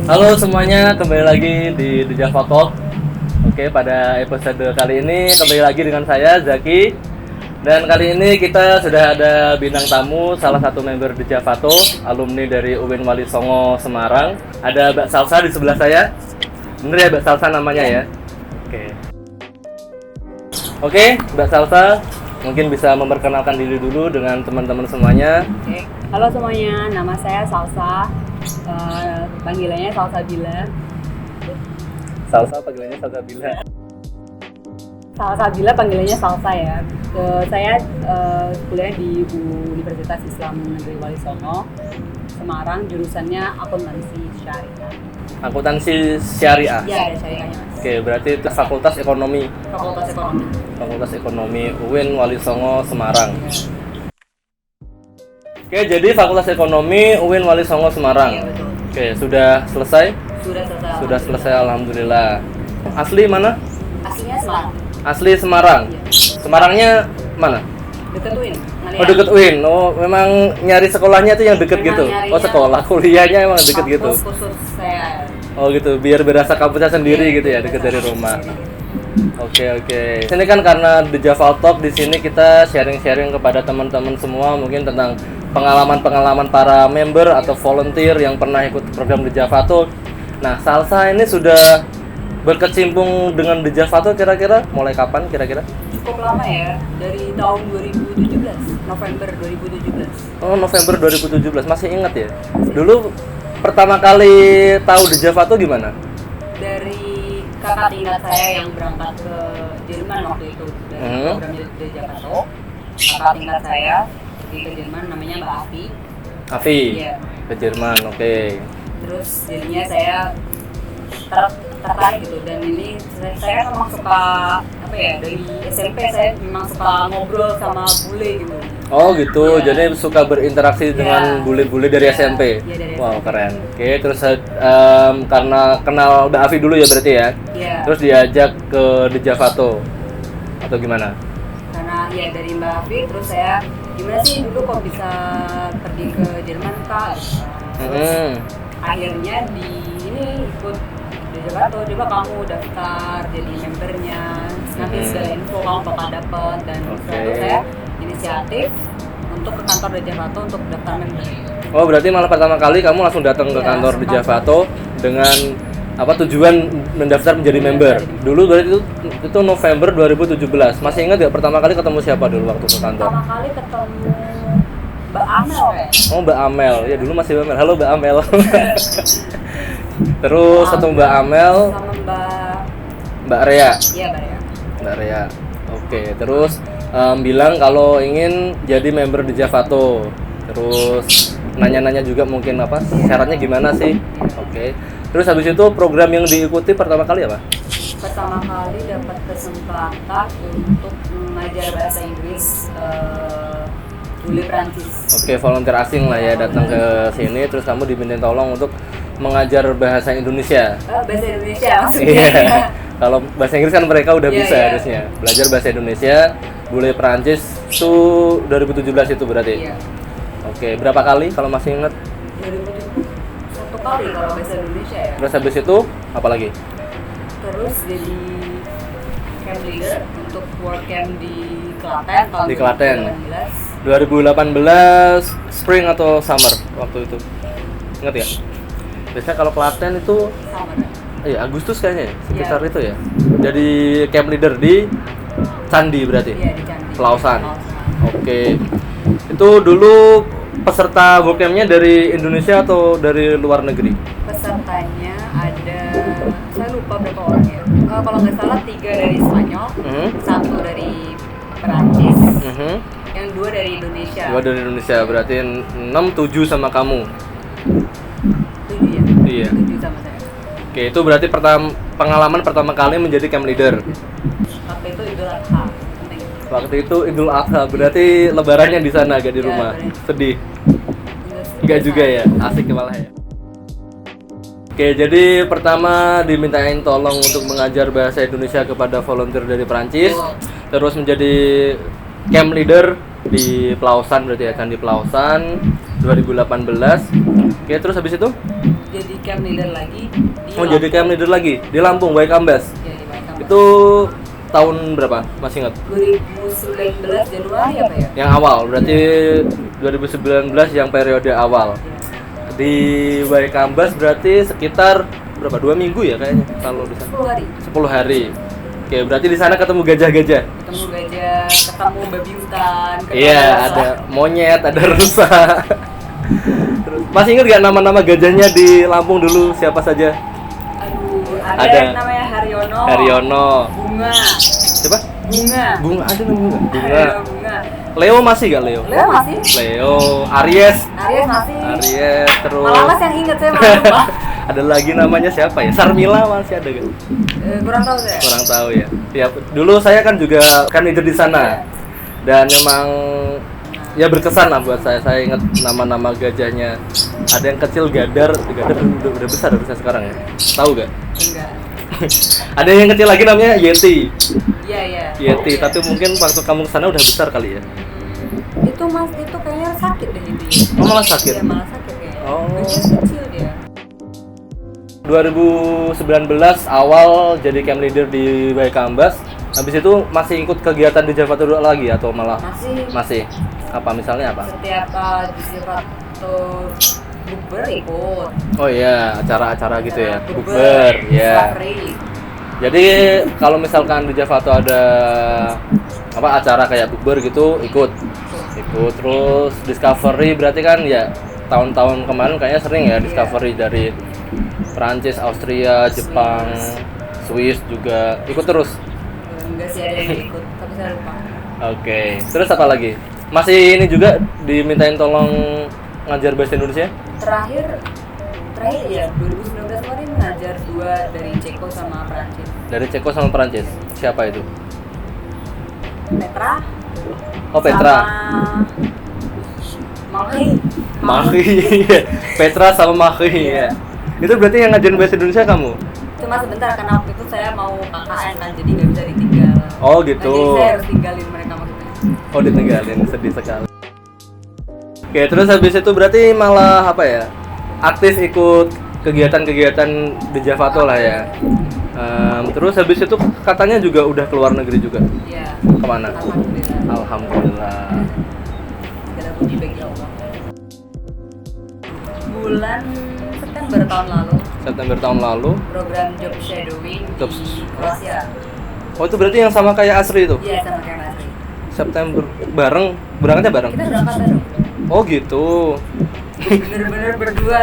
Halo semuanya, kembali lagi di The Java Talk. Oke, pada episode kali ini kembali lagi dengan saya Zaki. Dan kali ini kita sudah ada bintang tamu, salah satu member The Java Talk, alumni dari UIN Wali Songo Semarang. Ada Mbak Salsa di sebelah saya. Bener ya Mbak Salsa namanya ya? Oke, Mbak Salsa mungkin bisa memperkenalkan diri dulu dengan teman-teman semuanya. Oke. Halo semuanya, nama saya Salsa. Panggilannya Salsabila. Salsa panggilannya Salsabila. Salsabila panggilannya Salsa ya. Saya kuliah di Universitas Islam Negeri Wali Songo, Semarang, jurusannya akuntansi syariah. Akuntansi syariah. Iya, ada syariahnya Mas. Oke, berarti itu Fakultas Ekonomi. Fakultas Ekonomi. Fakultas Ekonomi UIN Wali Songo Semarang. Oke, jadi Fakultas Ekonomi UIN Wali Songo Semarang. Iya, betul. Oke, sudah selesai? Sudah selesai. Sudah selesai, alhamdulillah. Asli mana? Aslinya Semarang. Asli Semarang. Iya. Semarangnya mana? Deket UIN. Oh, deket UIN. Oh, memang nyari sekolahnya tuh yang deket Memang gitu. nyarinya Oh, sekolah kuliahnya emang deket gitu. Kampus khusus saya. Oh, gitu. Biar berasa kampusnya sendiri gitu ya, deket dari rumah. Oke. Sini kan karena The Java Talk, di sini kita sharing-sharing kepada teman-teman semua mungkin tentang pengalaman-pengalaman para member atau volunteer yang pernah ikut program The Java Talk. Nah, Salsa ini sudah berkecimpung dengan The Java Talk kira-kira mulai kapan kira-kira? Cukup lama ya, dari tahun 2017, November 2017. Oh, November 2017. Masih ingat ya? Dulu pertama kali tahu The Java Talk gimana? Dari kakak tingkat saya yang berangkat ke Jerman waktu itu dari program The Java Talk. Kakak tingkat saya pergi ke Jerman, namanya Mbak Afi. Afi. Iya. Ke Jerman, oke. Terus jadinya saya tertarik gitu, dan ini saya memang suka apa ya, dari SMP saya memang suka ngobrol sama bule gitu. Oh gitu, Iya. jadi suka berinteraksi dengan Iya. bule-bule dari Iya. SMP. Iya, dari Wow, SMP. keren. Oke, terus karena kenal Mbak Afi dulu ya berarti ya. Iya. Terus diajak ke The Java Talk atau gimana? Karena ya dari Mbak Afi, terus saya gimana sih dulu kok bisa pergi ke Jerman Kak? Terus akhirnya di ini ikut di Jakarta, coba kamu daftar jadi membernya, nanti segala info kamu bakal dapet, dan lalu saya inisiatif untuk ke kantor The Java Talk untuk daftar member. Oh, berarti malah pertama kali kamu langsung datang ke Iya, kantor The langsung Java Talk dengan apa tujuan mendaftar menjadi member. Dulu berarti itu November 2017. Masih ingat nggak pertama kali ketemu siapa dulu waktu ke kantor? Pertama kali ketemu Mbak Amel ya. Oh, Mbak Amel. Ya dulu masih Mbak Amel. Halo Mbak Amel. Terus ketemu Mbak Amel, Sama Mbak Rea. Iya Mbak Rea. Mbak Rea. Oke, terus bilang kalau ingin jadi member di Java Talk. Terus nanya-nanya juga mungkin apa syaratnya gimana sih? Oke. Terus habis itu program yang diikuti pertama kali apa? Pertama kali dapat kesempatan untuk mengajar bahasa Inggris bule Prancis. Oke, volunteer asing lah ya datang ke sini, terus kamu diminta tolong untuk mengajar bahasa Indonesia. Bahasa Indonesia maksudnya. Iya. Kalau bahasa Inggris kan mereka udah Iya, bisa iya. harusnya. Belajar bahasa Indonesia, bule Prancis itu 2017 itu berarti. Iya. Oke, berapa kali kalau masih ingat? 2007 satu kali kalau bahasa Indonesia ya. Terus habis itu apa lagi? Terus jadi camp leader untuk work camp di Klaten tahun Di Klaten. 2018. 2018 spring atau summer waktu itu? Ingat ya? Biasanya kalau Klaten itu Sama. iya Agustus kayaknya ya, sekitar Iya. itu ya. Jadi camp leader di Candi berarti. Iya di Candi. Pelausan. Oke. Itu dulu peserta bootcampnya dari Indonesia atau dari luar negeri? Pesertanya ada, saya lupa berapa orang ya. Kalau nggak salah 3 dari Spanyol, 1 dari Perancis, yang 2 dari Indonesia. Dua dari Indonesia, berarti 6, 7 sama kamu. 7 ya? Iya. 7 sama saya. Oke, itu berarti pengalaman pertama kali menjadi camp leader. Waktu itu Idul Adha. Penting. Waktu itu Idul Adha, berarti lebarannya di sana gak di Iya, rumah. bener. Sedih. Terus Enggak juga ya, asik malah ya. Oke, jadi pertama dimintain tolong untuk mengajar bahasa Indonesia kepada volunteer dari Prancis. Terus menjadi camp leader di Pelausan berarti ya, Candi Pelausan 2018. Oke, terus habis itu jadi camp leader lagi di Oh, jadi camp leader lagi di Lampung, Waikambas. Ya, di Waikambas. Itu tahun berapa? Masih ingat? 2019 Januari apa ya? Yang awal, berarti 2019 yang periode awal. Di Waikambas berarti sekitar berapa? 2 minggu ya kayaknya kalau di sana. 10 hari. 10 hari. Oke, berarti di sana ketemu gajah-gajah. Ketemu gajah, ketemu babi hutan, ketemu Iya, rusa. ada monyet, ada rusa. Terus, masih ingat gak nama-nama gajahnya di Lampung dulu siapa saja? Aduh, Ada. ada yang namanya Haryono. Haryono. Bunga. Siapa? Bunga. Bunga, ada nama Bunga. Bunga. Ada Bunga. Leo masih gak Leo? Leo masih? Leo, Aries. Aries masih. Aries, terus Malah Mas yang inget saya malah lupa. ada lagi namanya siapa ya? Sarmila masih ada gak? Kurang tahu saya. Kurang tahu ya. Ya, dulu saya kan juga kan leader di sana. Dan memang ya berkesan lah buat saya. Saya ingat nama-nama gajahnya. Ada yang kecil Gadar udah besar sekarang ya. Tahu gak? Enggak. Ada yang kecil lagi namanya Yeti. Iya, iya. Yeti, tapi mungkin waktu kamu kesana udah besar kali ya. Itu Mas itu kayaknya sakit deh itu. Oh, malah sakit? Iya, malah sakit kayaknya. Oh. Kecil dia. 2019 awal jadi camp leader di Waikambas. Habis itu masih ikut kegiatan di Java Tour lagi atau malah Masih Apa misalnya apa? setiap di Javato bukber ikut. Oh iya, acara-acara gitu ya. Bukber, Bukber, ya. Discovery. Jadi kalau misalkan di Javato ada apa acara kayak bukber gitu ikut terus discovery berarti kan ya tahun-tahun kemarin kayaknya sering ya discovery dari Prancis, Austria, Jepang, Swiss juga ikut terus. Enggak sih ada yang ikut, tapi saya lupa. Oke, terus apa lagi? Masih ini juga dimintain tolong ngajar bahasa Indonesia? Terakhir ya 2019 kemarin ngajar 2 dari Ceko sama Prancis. Dari Ceko sama Perancis. Siapa itu? Petra. Oh, Petra. Sama Mahi. Mahi. Petra sama Mahi ya. Itu berarti yang ngajarin bahasa Indonesia kamu? Cuma sebentar karena waktu itu saya mau KKN kan jadi nggak bisa ditinggal. Oh gitu. Nah, jadi saya harus tinggalin mereka maksudnya. Oh ditinggalin, sedih sekali. Oke, terus habis itu berarti malah apa ya? Aktif ikut kegiatan-kegiatan di Javato lah ya. Terus habis itu katanya juga udah keluar negeri juga. Iya. Kemana? Alhamdulillah. Alhamdulillah. Segala puji bagi Allah. Bulan September tahun lalu program job shadowing di Kroasia. Oh itu berarti yang sama kayak Asri itu? Iya sama kayak Asri. September berangkatnya bareng? Kita berangkat bareng. Oh gitu. Bener-bener berdua.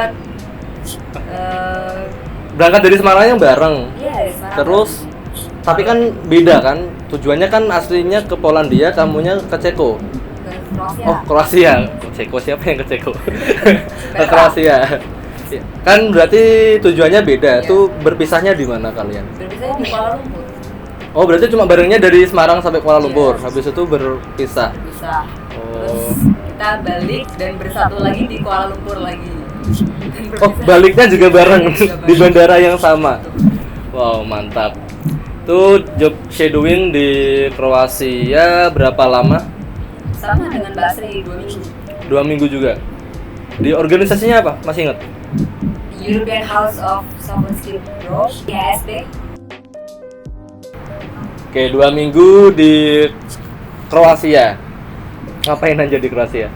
Berangkat dari Semarang bareng. Iya dari Semarang. Terus tapi kan beda kan? Tujuannya kan aslinya ke Polandia, kamunya ke Ceko. Ke Kroasia. Oh Kroasia. Ceko siapa yang ke Ceko? Ke Kroasia. Kan berarti tujuannya beda. Iya. Tuh berpisahnya di mana kalian? Berpisahnya di Kuala Lumpur. Oh berarti cuma barengnya dari Semarang sampai Kuala Lumpur. Iya. Habis itu berpisah. Bisa. Oh. Terus kita balik dan bersatu lagi di Kuala Lumpur lagi. Oh baliknya juga bareng Juga di bareng. bandara yang sama. Wow mantap. Tuh job shadowing di Kroasia berapa lama? Sama dengan Basri 2 minggu. 2 minggu juga. Di organisasinya apa? Masih ingat? European House of Sovereign Skill Pro, IHSP. Oke 2 minggu di Kroasia. Ngapain aja di Kroasia?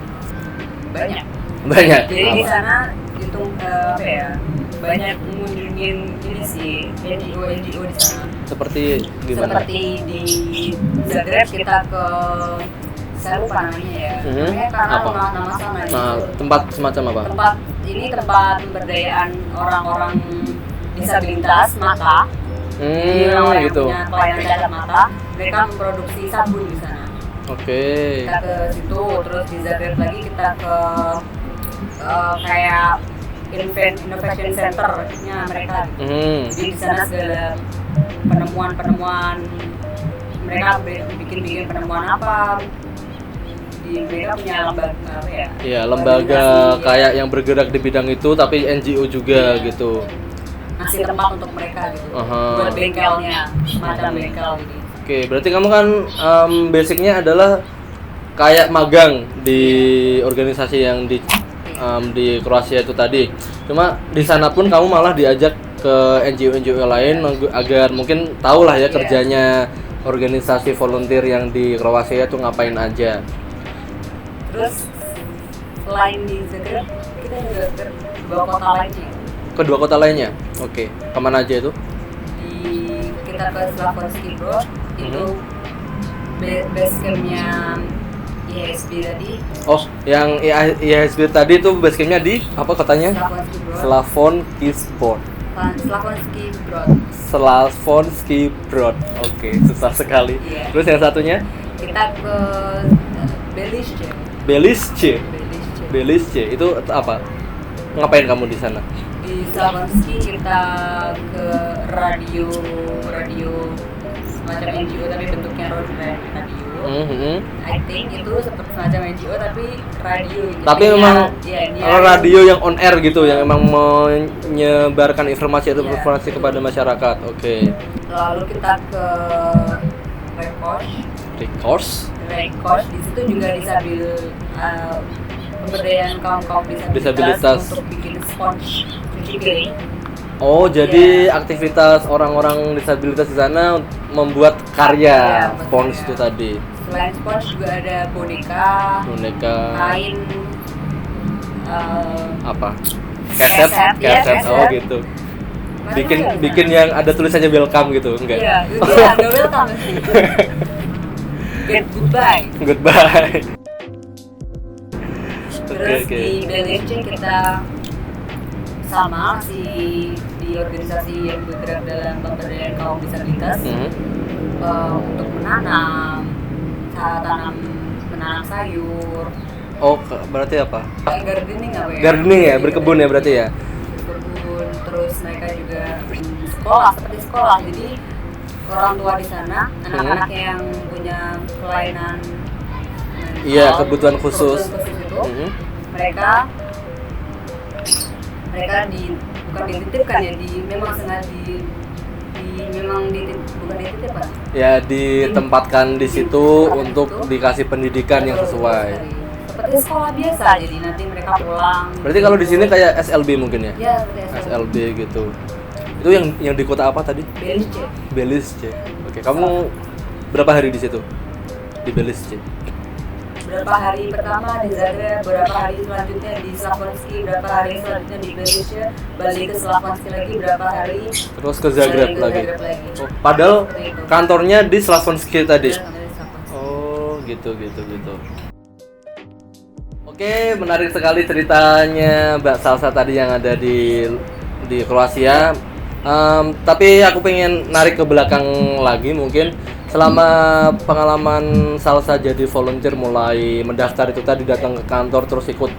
Banyak. Banyak. Jadi di Apa? sana hitung apa ya? Banyak mengunjungin ini sih NGO di sana. Seperti gimana? Seperti di Zagreb kita ke saya lupa namanya ya. Namanya karena Apa? nama sana Nah, itu. tempat semacam apa? Tempat pemberdayaan orang-orang disabilitas mata. Jadi orang-orang yang Gitu. punya kelainan cacat mata, mereka memproduksi sabun di sana. Oke. Kita ke situ, terus di Zagreb lagi kita ke kayak innovation center-nya mereka. Jadi di sana segala penemuan mereka bikin penemuan apa? Mereka punya lembaga apa ya? Iya, lembaga kayak yang bergerak di bidang itu tapi NGO juga gitu. Ngasih tempat untuk mereka gitu. Aha. Buat bengkelnya, semacam bengkel gitu. Oke, berarti kamu kan basicnya adalah kayak magang di organisasi yang di di Kroasia itu tadi. Cuma di sana pun kamu malah diajak ke NGO lain agar mungkin tahu lah ya kerjanya organisasi volunteer yang di Kroasia itu ngapain aja. Terus selain di Zagreb, kita juga ke dua kota lainnya. Kedua kota lainnya? Oke. Kemana aja itu? Kita ke Slavonski Brod, itu base campnya IHSB tadi. Oh, yang IHSB tadi itu base campnya di apa kotanya? Slavonski Slavonski Brod. Brod. Slavonski Brod. Slavonski Brod. Oke, susah sekali. Yeah. Terus yang satunya? Kita ke Belize. Belize itu apa? Ngapain kamu di sana? Di Slavonski kita ke radio semacam NGO tapi bentuknya radio. I think itu seperti semacam NGO tapi radio gitu. Tapi memang radio yang on air gitu, yang emang menyebarkan informasi atau informasi kepada masyarakat. Oke. Lalu kita ke Records. Di situ juga pemberdayaan kaum disabilitas untuk bikin spons cuci piring. Oh, jadi aktivitas orang-orang disabilitas di sana membuat karya spons itu tadi. Selain spons juga ada boneka, kain, apa? Keset. Oh gitu. Bikin yang ada tulisannya welcome gitu, enggak? Iya, ada welcome sih. Goodbye. Terus di Belize kita sama di organisasi yang bergerak dalam pemberdayaan kaum disabilitas untuk menanam sayur. Oh, berarti apa? Gardening apa ya? Gardening ya, berkebun ya berarti ya? Berkebun, terus mereka juga seperti sekolah. Jadi orang tua di sana, anak-anak yang punya kelainan kebutuhan khusus itu, mereka bukan dititipkan ya, memang sengaja bukan dititip apa? Ya ditempatkan di situ untuk dikasih pendidikan yang sesuai. Seperti sekolah biasa, jadi nanti mereka pulang. Berarti kalau di sini kayak SLB mungkin ya? Ya, SLB gitu. Itu yang di kota apa tadi? Belize. Oke, kamu berapa hari di situ? Di Belize? Berapa hari pertama di Zagreb, berapa hari selanjutnya di Slavonski, berapa hari selanjutnya di Belize, balik ke Slavonski lagi berapa hari, terus ke Zagreb lagi. Oh, padahal kantornya di Slavonski tadi. Oh, gitu. Oke, menarik sekali ceritanya Mbak Salsa tadi yang ada di Kroasia. Tapi aku pengen narik ke belakang lagi mungkin. Selama pengalaman Salsa jadi volunteer, mulai mendaftar itu tadi, datang ke kantor, terus ikut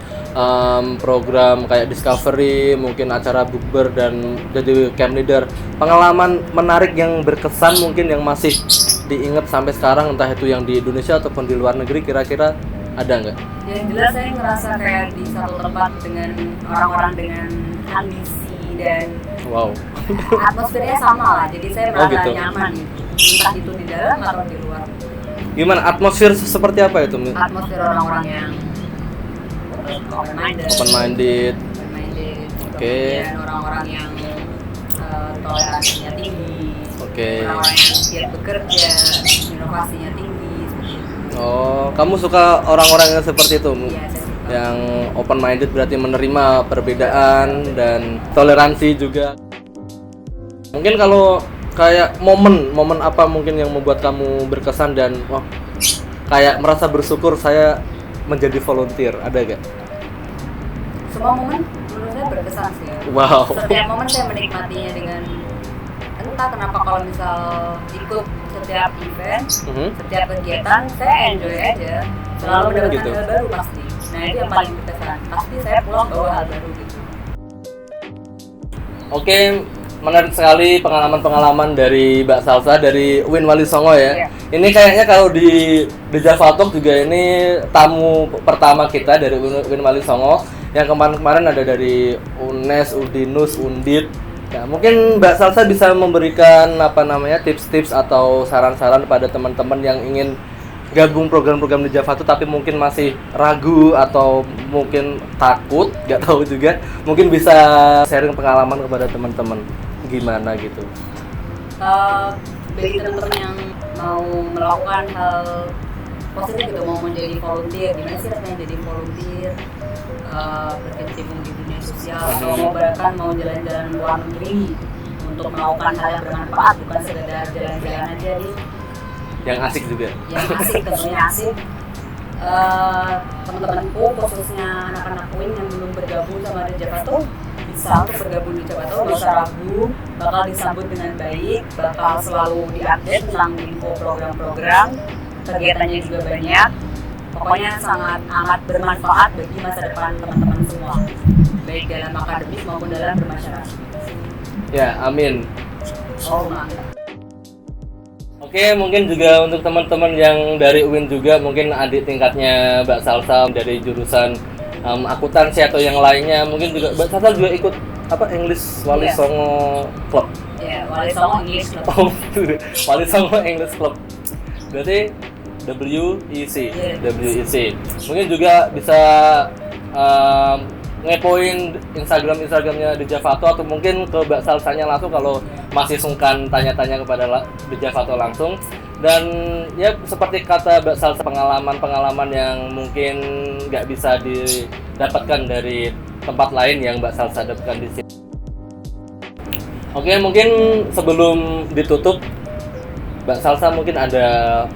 program kayak Discovery, mungkin acara bukber dan jadi camp leader. Pengalaman menarik yang berkesan mungkin yang masih diingat sampai sekarang, entah itu yang di Indonesia ataupun di luar negeri, kira-kira ada nggak? Yang jelas saya ngerasa kayak di satu tempat dengan orang-orang dengan ambisi dan atmosfernya sama lah, jadi saya merasa nyaman gitu. Entah itu di dalam atau di luar. Gimana atmosfer seperti apa itu? Atmosfer orang-orang yang open minded. Oke. Dan orang-orang yang toleransinya tinggi. Oke. Orang-orang yang giat bekerja, inovasinya tinggi. Oh, kamu suka orang-orang yang seperti itu? Iya, saya suka. Yang open minded berarti menerima perbedaan dan toleransi juga. Mungkin kalau kayak momen apa mungkin yang membuat kamu berkesan dan kayak merasa bersyukur saya menjadi volunteer, ada gak? Semua momen menurut saya berkesan sih ya. Wow. Setiap momen saya menikmatinya dengan entah kenapa, kalau misal ikut setiap event, setiap kegiatan saya enjoy aja, selalu mendapatkan hal baru pasti. Nah itu yang paling berkesan, pasti saya pulang bawa hal baru gitu. Oke, menarik sekali pengalaman-pengalaman dari Mbak Salsa dari Win Wali Songo ya. Ini kayaknya kalau di Java Talk juga ini tamu pertama kita dari Win Wali Songo. Yang kemarin-kemarin ada dari UNES, UDINUS, UNDIT. Nah, mungkin Mbak Salsa bisa memberikan tips-tips atau saran-saran pada teman-teman yang ingin gabung program-program di Javato tapi mungkin masih ragu atau mungkin takut, nggak tahu juga, mungkin bisa sharing pengalaman kepada teman-teman gimana gitu. Bagi teman-teman yang mau melakukan hal positif gitu, mau menjadi volunteer, gimana sih rasanya jadi volunteer, berkecimpung di dunia sosial, atau mau bahkan mau jalan-jalan luar negeri untuk melakukan hal yang bermanfaat, bukan sekedar jalan-jalan aja nih. Yang asik juga. Yang asik, tentunya asik. Teman-temanku, khususnya anak-anak UIN yang belum bergabung sama The Javato, bisa untuk bergabung di Javato, nggak usah ragu, bakal disambut dengan baik, bakal selalu diupdate tentang info program-program, kegiatannya juga banyak. Pokoknya sangat amat bermanfaat bagi masa depan teman-teman semua, baik dalam akademis maupun dalam bermasyarakat. Ya, amin. Oh, mantap. Oke, mungkin juga untuk teman-teman yang dari UIN juga, mungkin adik tingkatnya Mbak Salsa dari jurusan akuntansi atau yang lainnya, mungkin juga Mbak Salsa juga ikut apa English Wali Songo Club. Ya, Wali Songo English Club. Oh, Wali Songo English Club. Berarti WEC. Mungkin juga bisa ngepoin Instagramnya The Javato atau mungkin ke Mbak Salsanya langsung kalau masih sungkan tanya-tanya kepada The Javato langsung. Dan ya seperti kata Mbak Salsa, pengalaman-pengalaman yang mungkin nggak bisa didapatkan dari tempat lain yang Mbak Salsa dapatkan di sini. Oke, mungkin sebelum ditutup, Mbak Salsa mungkin ada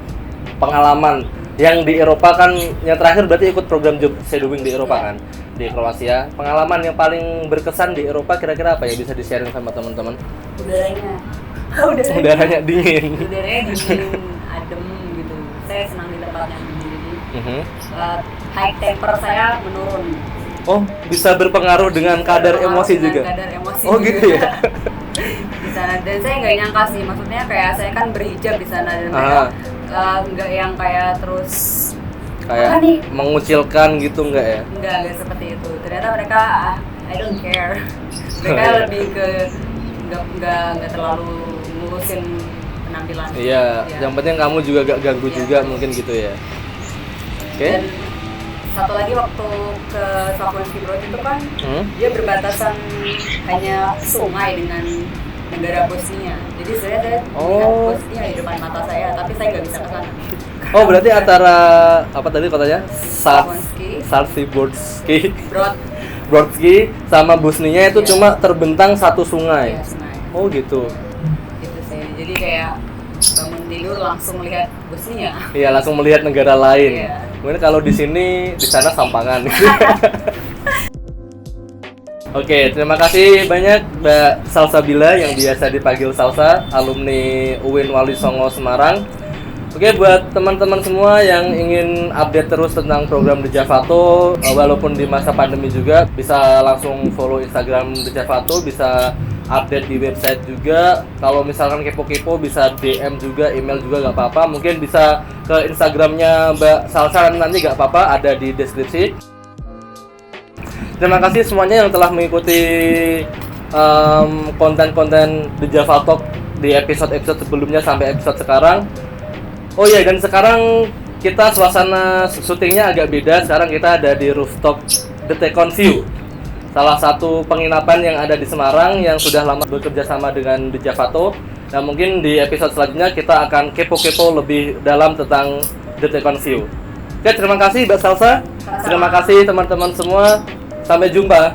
pengalaman yang di Eropa kan, yang terakhir berarti ikut program job shadowing di Eropa kan, di Kroasia. Pengalaman yang paling berkesan di Eropa kira-kira apa ya, bisa di-sharing sama teman-teman? Udaranya dingin. Udaranya dingin, adem gitu. Saya senang di tempat yang dingin. High temper saya menurun. Oh, bisa berpengaruh dengan kadar emosi juga? Kadar emosi oh juga. Gitu ya? Di sana, dan saya nggak nyangka sih, maksudnya kayak saya kan berhijab di sana dan mereka nggak yang kayak terus kayak mengucilkan gitu, nggak ya? Nggak seperti itu. Ternyata mereka I don't care. Mereka lebih ke nggak terlalu ngurusin penampilan. Iya, yang penting kamu juga gak ganggu juga mungkin gitu ya. Oke. Dan satu lagi waktu ke Swakovski Brod itu kan dia berbatasan hanya sungai dengan negara Bosnia. Jadi saya melihat Bosnia di depan mata saya, tapi saya nggak bisa ke sana. Oh, berarti antara apa tadi kotanya? Brodski sama Bosnia itu cuma terbentang satu sungai. Iya, sungai. Oh, gitu. Gitu sih. Jadi kayak bangun tidur langsung melihat Bosnia. Iya, langsung melihat negara lain. Iya. Mungkin kalau di sini, di sana Sampangan. Oke, terima kasih banyak Mbak Salsabila yang biasa dipanggil Salsa, alumni UIN Wali Songo Semarang. Oke, buat teman-teman semua yang ingin update terus tentang program The Javato, walaupun di masa pandemi juga, bisa langsung follow Instagram The Javato, bisa update di website juga. Kalau misalkan kepo-kepo bisa DM juga, email juga nggak apa-apa. Mungkin bisa ke Instagramnya Mbak Salsa nanti nggak apa-apa, ada di deskripsi. Terima kasih semuanya yang telah mengikuti konten-konten The Javato di episode-episode sebelumnya sampai episode sekarang. Oh iya, dan sekarang kita suasana syutingnya agak beda. Sekarang kita ada di rooftop The Tecon View, salah satu penginapan yang ada di Semarang yang sudah lama bekerja sama dengan The Javato. Nah, mungkin di episode selanjutnya kita akan kepo-kepo lebih dalam tentang The Tecon View. Oke, terima kasih Mbak Salsa. Terima kasih teman-teman semua. Sampai jumpa.